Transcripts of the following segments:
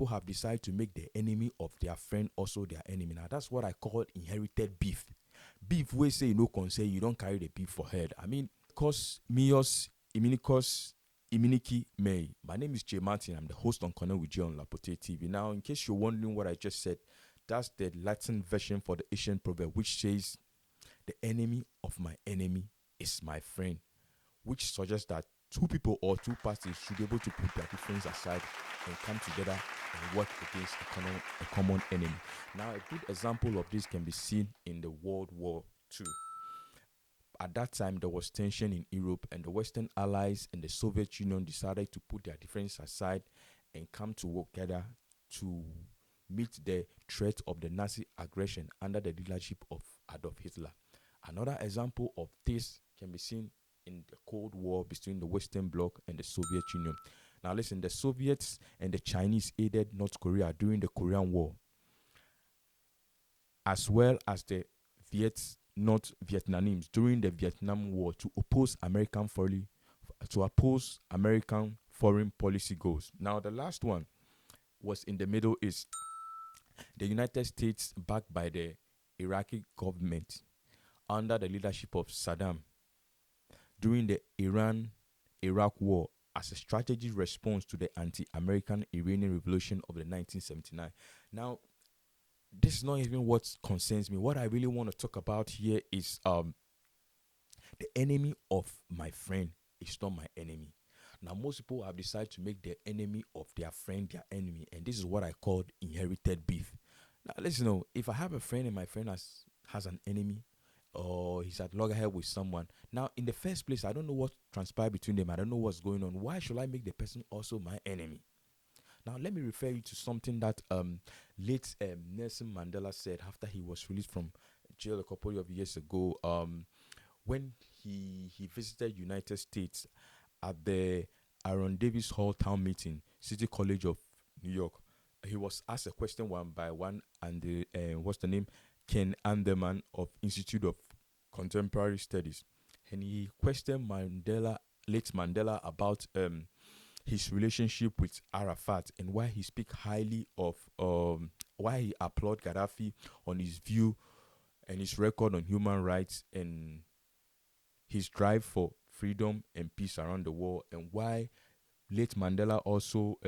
people have decided to make the enemy of their friend also their enemy. Now that's what I call inherited beef. Beef wey say you no concern, you don't carry the beef for head. I mean, cause mios iminikos iminiki may. My name is Jay Martin. I'm the host on Connect with Jay on Lapotee TV. Now, in case you're wondering what I just said, that's the Latin version for the Asian proverb, which says, "The enemy of my enemy is my friend," which suggests that two people or two parties should be able to put their differences aside and come together and work against a common enemy. Now, a good example of this can be seen in the World War II. At that time, there was tension in Europe, and the Western allies and the Soviet Union decided to put their differences aside and come to work together to meet the threat of the Nazi aggression under the leadership of Adolf Hitler. Another example of this can be seen in the Cold War between the Western Bloc and the Soviet Union. Now listen, the Soviets and the Chinese aided North Korea during the Korean War, as well as the Vietnamese during the Vietnam War to oppose American foreign policy goals. Now the last one was in the Middle East. The United States, backed by the Iraqi government under the leadership of Saddam, during the Iran-Iraq War as a strategic response to the anti-American Iranian Revolution of the 1979. Now, this is not even what concerns me. What I really want to talk about here is the enemy of my friend is not my enemy. Now, most people have decided to make the enemy of their friend their enemy, and this is what I call inherited beef. Now, listen, if I have a friend and my friend has an enemy, or he's at loggerhead with someone. Now, in the first place, I don't know what transpired between them. I don't know what's going on. Why should I make the person also my enemy? Now, let me refer you to something that late Nelson Mandela said after he was released from jail a couple of years ago. When he visited United States at the Aaron Davis Hall town meeting, City College of New York, he was asked a question one by one, and what's the name? Ken Anderman of Institute of Contemporary Studies, and he questioned late Mandela, about his relationship with Arafat and why he speak highly of why he applaud Gaddafi on his view and his record on human rights and his drive for freedom and peace around the world, and why late Mandela also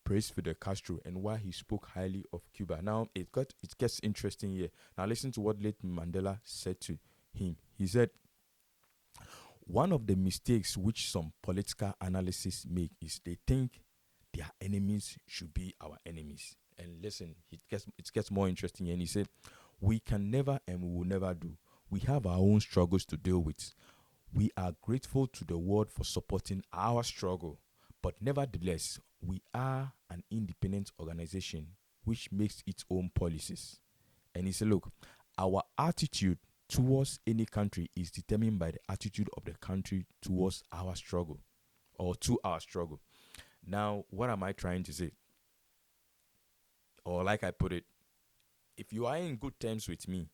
praised Fidel Castro and why he spoke highly of Cuba. Now it gets interesting here. Now listen to what late Mandela said to him. He said, "One of the mistakes which some political analysts make is they think their enemies should be our enemies." And listen, it gets more interesting. And he said, "We can never and we will never do. We have our own struggles to deal with. We are grateful to the world for supporting our struggle. But nevertheless, we are an independent organization which makes its own policies." And he said, "Look, our attitude towards any country is determined by the attitude of the country towards our struggle or to our struggle." Now, what am I trying to say? Or like I put it, if you are in good terms with me,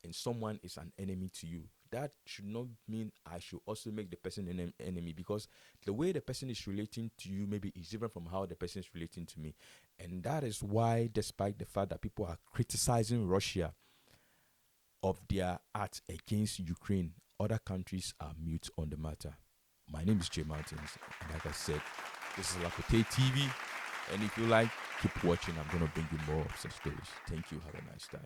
and someone is an enemy to you, that should not mean I should also make the person an enemy, because the way the person is relating to you maybe is different from how the person is relating to me. And that is why, despite the fact that people are criticizing Russia of their acts against Ukraine, other countries are mute on the matter. My name is Jay Martins, and like I said, this is Lapotee TV, and if you like, keep watching. I'm going to bring you more of such stories. Thank you. Have a nice time.